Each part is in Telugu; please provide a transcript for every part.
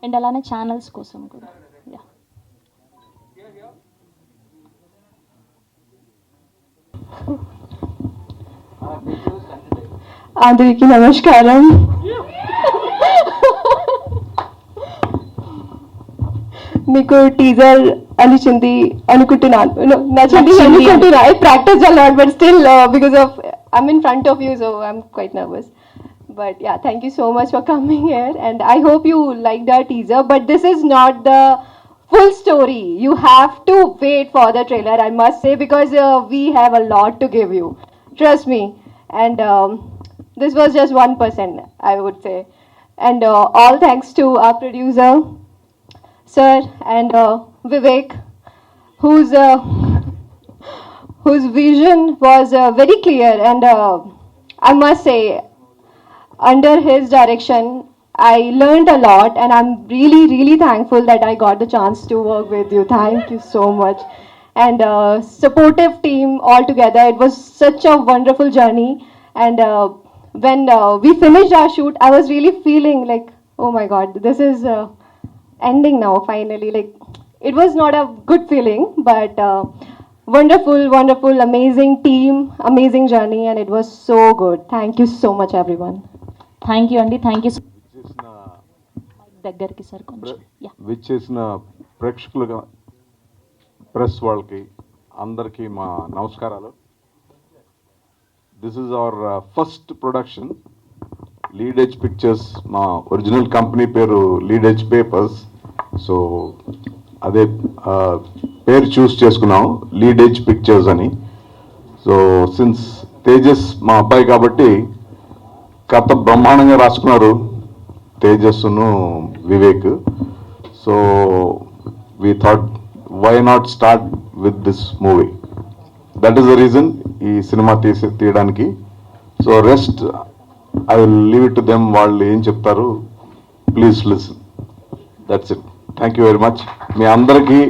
అండ్ అలానే ఛానల్స్ కోసం కూడా. యా, అందరికీ నమస్కారం. మీకు టీజర్ అనిచింది అనుకుంటున్నాను, నచ్చింది అనుకుంటున్నా. I practice a lot but still because of I'm in front of you so I'm quite nervous. But yeah, thank you so much for coming here, and I hope you liked our teaser. But this is not the full story. You have to wait for the trailer, I must say, because we have a lot to give you. Trust me. And this was just 1%, I would say. And all thanks to our producer, sir, and Vivek, whose whose vision was very clear. And I must say, under his direction, I learned a lot, and I'm really, really thankful that I got the chance to work with you. Thank you so much. And supportive team all together. It was such a wonderful journey. And when we finished our shoot, I was really feeling like, oh my God, this is ending now, finally. Like, it was not a good feeling, but wonderful, wonderful, amazing team, amazing journey, and it was so good. Thank you so much, everyone. Thank you అండి. థ్యాంక్ యూ దగ్గరికి సార్ కొంచెం. యా, విచ్చేసిన ప్రేక్షకులుగా ప్రెస్ వాళ్ళకి అందరికీ మా నమస్కారాలు. This is our first production, lead edge pictures. మా ఒరిజినల్ కంపెనీ పేరు లీడ్ ఎడ్జ్ పేపర్స్. సో అదే పేరు చూస్ చేసుకున్నాం, లీడ్ ఎడ్జ్ పిక్చర్స్ అని. సో సిన్స్ తేజస్ మా అబ్బాయి కాబట్టి కథ బ్రహ్మాండంగా రాసుకున్నారు తేజస్సును Vivek. So we thought why not start with this movie. That is the reason ఈ సినిమా తీయడానికి. So rest I will leave it to them, వాళ్ళు ఏం చెప్తారు please listen. That's it. Thank you very much. మీ అందరికీ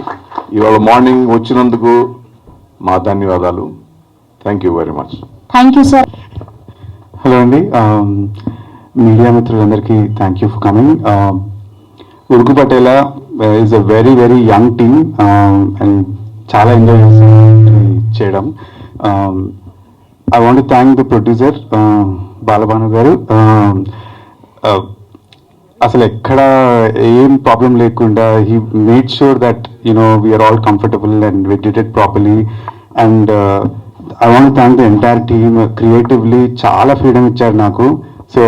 ఇవాళ మార్నింగ్ వచ్చినందుకు మా ధన్యవాదాలు. Thank you very much. Thank you sir. Hello అండి, మీడియా మిత్రులందరికీ thank you for coming. Uruku Patela is a very very young team and చాలా ఎంజాయ్ చేయడం. I want thank the producer Balabhanu గారు. అసలు ఎక్కడ ఏం ప్రాబ్లం లేకుండా he made sure that we are all comfortable and we did it properly. And I want to thank the entire team. Creatively, chala freedom icharu naku. So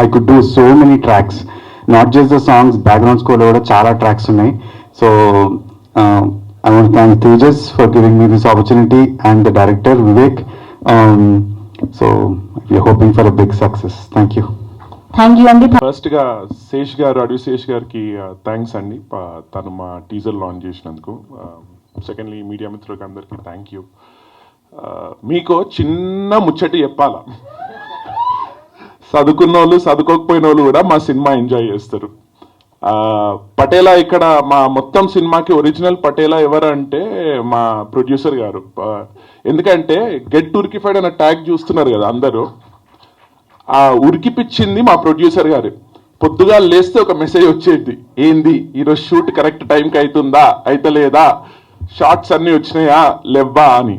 I could do so many tracks, not just the songs. Background score lo kuda chala tracks unnai. So I want to thank Tejas for giving me this opportunity and the director Vivek. So we are hoping for a big success. Thank you. Thank you అండి. ఫస్ట్ గా శేష్ గారు, అడవి శేష్ గారికి థ్యాంక్స్ అండి, తను మా టీజర్ లాంచ్ చేసినందుకు. సెకండ్లీ మీడియా మిత్రులకి అందరికీ థ్యాంక్ యూ. మీకు చిన్న ముచ్చటి చెప్పాలా, చదువుకున్న వాళ్ళు చదువుకోకపోయిన వాళ్ళు కూడా మా సినిమా ఎంజాయ్ చేస్తారు. పటేలా ఇక్కడ మా మొత్తం సినిమాకి ఒరిజినల్ పటేలా ఎవరంటే మా ప్రొడ్యూసర్ గారు. ఎందుకంటే గెట్ ఉరికిఫైడ్ అన్న ట్యాగ్ చూస్తున్నారు కదా అందరూ, ఆ ఉరికిపిచ్చింది మా ప్రొడ్యూసర్ గారు. పొద్దుగా లేస్తే ఒక మెసేజ్ వచ్చేది, ఏంది ఈరోజు షూట్ కరెక్ట్ టైంకి అవుతుందా అయితలేదా, షార్ట్స్ అన్నీ వచ్చినాయా లేవ్వా అని.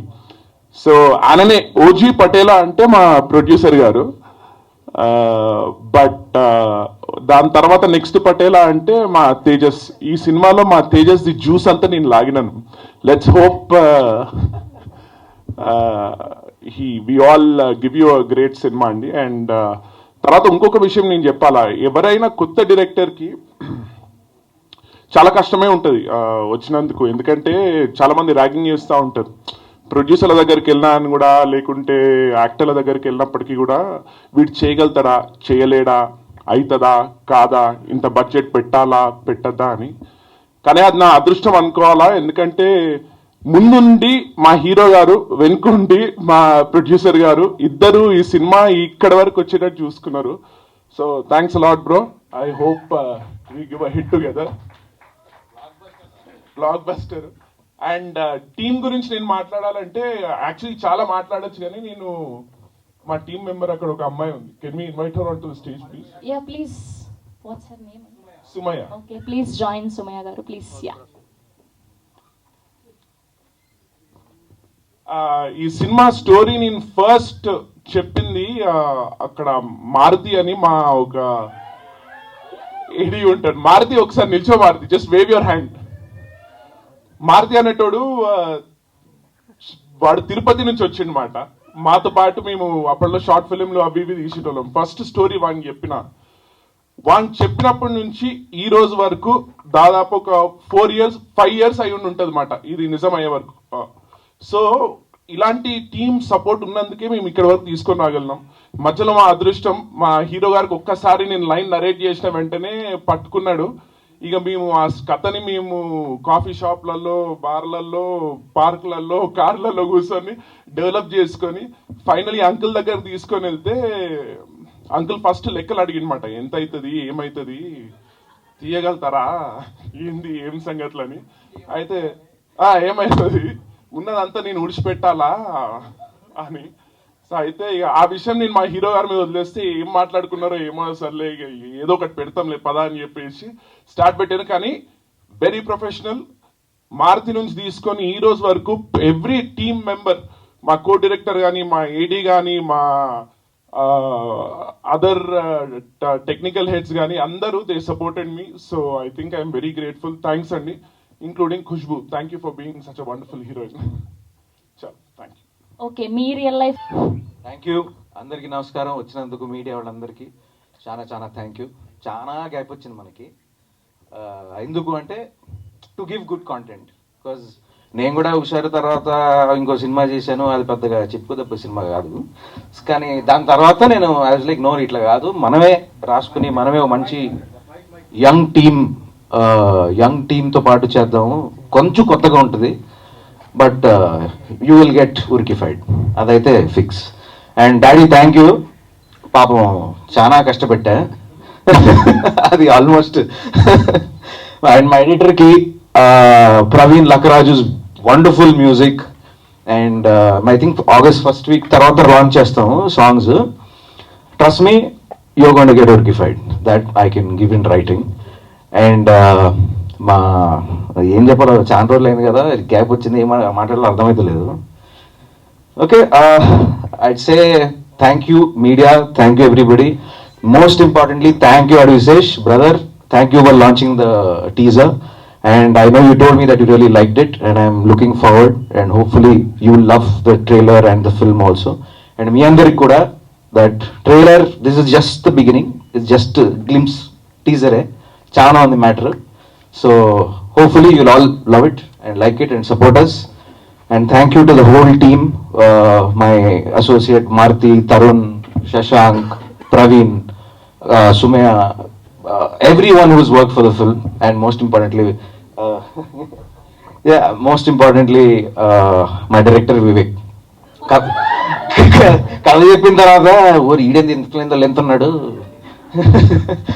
సో ఆయననే ఓజీ పటేలా అంటే మా ప్రొడ్యూసర్ గారు. బట్ దాని తర్వాత నెక్స్ట్ పటేలా అంటే మా తేజస్. ఈ సినిమాలో మా తేజస్ ది జ్యూస్ అంతా నేను లాగినాను. Let's hope we all give you a great cinema అండి. అండ్ తర్వాత ఇంకొక విషయం నేను చెప్పాలా, ఎవరైనా కొత్త డైరెక్టర్కి చాలా కష్టమే ఉంటుంది వచ్చినందుకు. ఎందుకంటే చాలా మంది ర్యాగింగ్ చేస్తూ ఉంటారు. ప్రొడ్యూసర్ల దగ్గరికి వెళ్ళినా అని కూడా, లేకుంటే యాక్టర్ల దగ్గరికి వెళ్ళినప్పటికీ కూడా వీడు చేయగలుగుతాడా చేయలేడా, అవుతుందా కాదా, ఇంత బడ్జెట్ పెట్టాలా పెట్టద్దా అని. కానీ అది నా అదృష్టం అనుకోవాలా. ఎందుకంటే ముందుండి మా హీరో గారు, వెనుకుండి మా ప్రొడ్యూసర్ గారు, ఇద్దరు ఈ సినిమా ఇక్కడి వరకు వచ్చేటట్టు చూసుకున్నారు. So thanks a lot bro. I hope we give a hit together, block buster. And team గురించి నేను మాట్లాడాలంటే యాక్చువల్లీ చాలా మాట్లాడొచ్చు, కానీ నేను మా టీం మెంబర్ అక్కడ ఒక అమ్మాయి ఉంది. Can we invite her on to the stage please? Ya please. What's her name? Sumayya. Okay, please join Sumayya garu, please. Ya. ఈ సినిమా స్టోరీ నేను ఫస్ట్ చెప్పింది అక్కడ మారుతి అని మా ఒక ఏడి ఉంటాడు. మారుతి ఒకసారి నిల్చో, Maruthi just wave your hand. Maruthi అనేటోడు వాడు తిరుపతి నుంచి వచ్చిండమాట. మాతో పాటు మేము అప్పట్లో షార్ట్ ఫిలింలు అవి ఇవి తీసేటోళ్ళం. ఫస్ట్ స్టోరీ వాడిని చెప్పినప్పటి నుంచి ఈ రోజు వరకు దాదాపు ఒక 5 years అయి ఉంటుంది మాట ఇది నిజం అయ్యే వరకు. సో ఇలాంటి టీమ్ సపోర్ట్ ఉన్నందుకే మేము ఇక్కడ వరకు తీసుకొని రాగలిగినాం. మధ్యలో మా అదృష్టం, మా హీరో గారికి ఒక్కసారి నేను లైన్ నరేట్ చేసిన వెంటనే పట్టుకున్నాడు. ఇక మేము ఆ కథని మేము కాఫీ షాప్లలో, బార్లలో, పార్కులలో, కార్లలో కూర్చొని డెవలప్ చేసుకొని ఫైనలీ అంకుల్ దగ్గర తీసుకొని వెళ్తే అంకుల్ ఫస్ట్ లెక్కలు అడిగినమాట, ఎంత అవుతుంది, ఏమవుతుంది, తీయగలుగుతారా, ఏంది, ఏం సంగతులని. అయితే ఏమవుతుంది, ఉన్నదంతా నేను ఉడిచిపెట్టాలా అని. సో అయితే ఇక ఆ విషయం నేను మా హీరో గారి మీద వదిలేస్తే ఏం మాట్లాడుకున్నారో ఏమో, సర్లే ఇక ఏదో ఒకటి పెడతాంలే పదా అని చెప్పేసి స్టార్ట్ పెట్టాను. కానీ వెరీ ప్రొఫెషనల్. మారుతి నుంచి తీసుకొని ఈ రోజు వరకు ఎవ్రీ టీమ్ మెంబర్, మా కో డైరెక్టర్ కానీ, మా ఏడీ కానీ, మా అదర్ టెక్నికల్ హెడ్స్ కానీ అందరూ they supported me. So I think I'm very grateful. Thanks అండి, including Khushbu. Thank you for being such a wonderful heroine. చాలా థ్యాంక్ యూ. ఓకే, మీ రియల్ లైఫ్. Thank you. అందరికీ నమస్కారం. వచ్చినందుకు మీడియా వాళ్ళందరికీ చాలా చాలా థ్యాంక్ యూ. చాలా గ్యాప్ వచ్చింది మనకి. ఎందుకు అంటే to give good content. Because నేను కూడా హుషారు తర్వాత ఇంకో సినిమా చేశాను, అది పెద్దగా చెప్పుకోదప్ప సినిమా కాదు. కానీ దాని తర్వాత నేను ఐ వాజ్ లైక్, నో ఇట్లా కాదు, మనమే రాసుకుని మనమే మంచి యంగ్ టీమ్తో పాటు చేద్దాము, కొంచెం కొత్తగా ఉంటుంది, బట్ యూ విల్ గెట్ ఉరికిఫైడ్, అదైతే fix. And daddy thank you. పాపం చాలా కష్టపెట్టా అది ఆల్మోస్ట్. అండ్ మా ఎడిటర్కి Praveen Lakkaraju's wonderful music. And I think August 1st week తర్వాత లాంచ్ చేస్తాము songs. Trust me, you're going to get ఉరికిఫైడ్, that I can give in writing. And మా ఏం చెప్పాలో, చాలా రోజులు అయింది కదా, గ్యాప్ వచ్చింది, ఏం మాట్లాడాలో అర్థమవుతలేదు. Okay, I'd say thank you media, thank you everybody. Most importantly thank you Adivi Sesh brother, thank you for launching the teaser. And I know you told me that you really liked it, and I'm looking forward, and hopefully you will love the trailer and the film also. And me andariki kuda, that trailer, this is just the beginning, it's just a glimpse, teaser hai, chaana on the matter. So hopefully you'll all love it and like it and support us. And thank you to the whole team, my associate Maruti, Tarun, Shashank, Praveen, Sumaya, everyone who's worked for the film, and most importantly my director Vivek. కథ చెప్పిన తర్వాత ఓరి ఈడేంది ఇంత లెంత్ ఉన్నాడు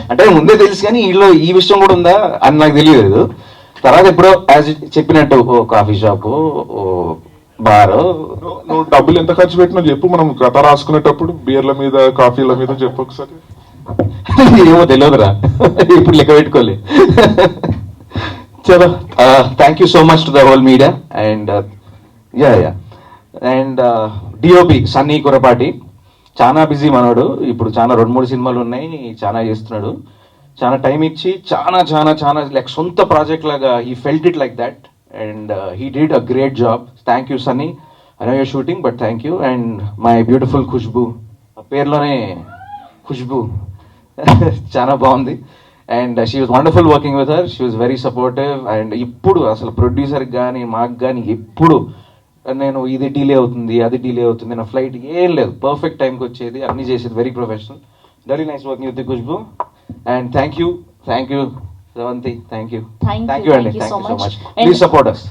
అంటే ముందే తెలుసు, కానీ ఈ విషయం కూడా ఉందా అని నాకు తెలియదు. తర్వాత ఎప్పుడో యాజ్ చెప్పినట్టు ఓ కాఫీ షాపు, ఓ బారు. నువ్వు డబ్బులు ఎంత ఖర్చు పెట్టినా చెప్పు, మనం కథ రాసుకునేటప్పుడు బియర్ల మీద, కాఫీల మీద చెప్పు ఒకసారి. ఏమో తెలియదురా, ఇప్పుడు లెక్క పెట్టుకోలే. చలో, thank you so much to the whole media. And and DOP Sunny Kurapati చాలా బిజీ మనోడు. ఇప్పుడు చాలా 2-3 సినిమాలు ఉన్నాయి, చాలా చేస్తున్నాడు. చాలా టైం ఇచ్చి చాలా చాలా చాలా లైక్ సొంత ప్రాజెక్ట్ లాగా he felt it like that. And he did a great job. Thank you Sunny. I know your shooting, but thank you. And my beautiful Khushbu, ఆ పేరులోనే ఖుష్బు చాలా బాగుంది. And she was wonderful working with her. She was very supportive. And ఇప్పుడు అసలు ప్రొడ్యూసర్కి కానీ మాకు కానీ ఎప్పుడు నేను ఇది డిలే అవుతుంది, అది డిలే అవుతుంది, నా ఫ్లైట్ ఏం లేదు, పర్ఫెక్ట్ టైంకి వచ్చేది, అన్ని చేసేది. Very professional, very nice working with Khushbu. And thank you Sravanthi, thank you అండి, thank you so much. Please support us.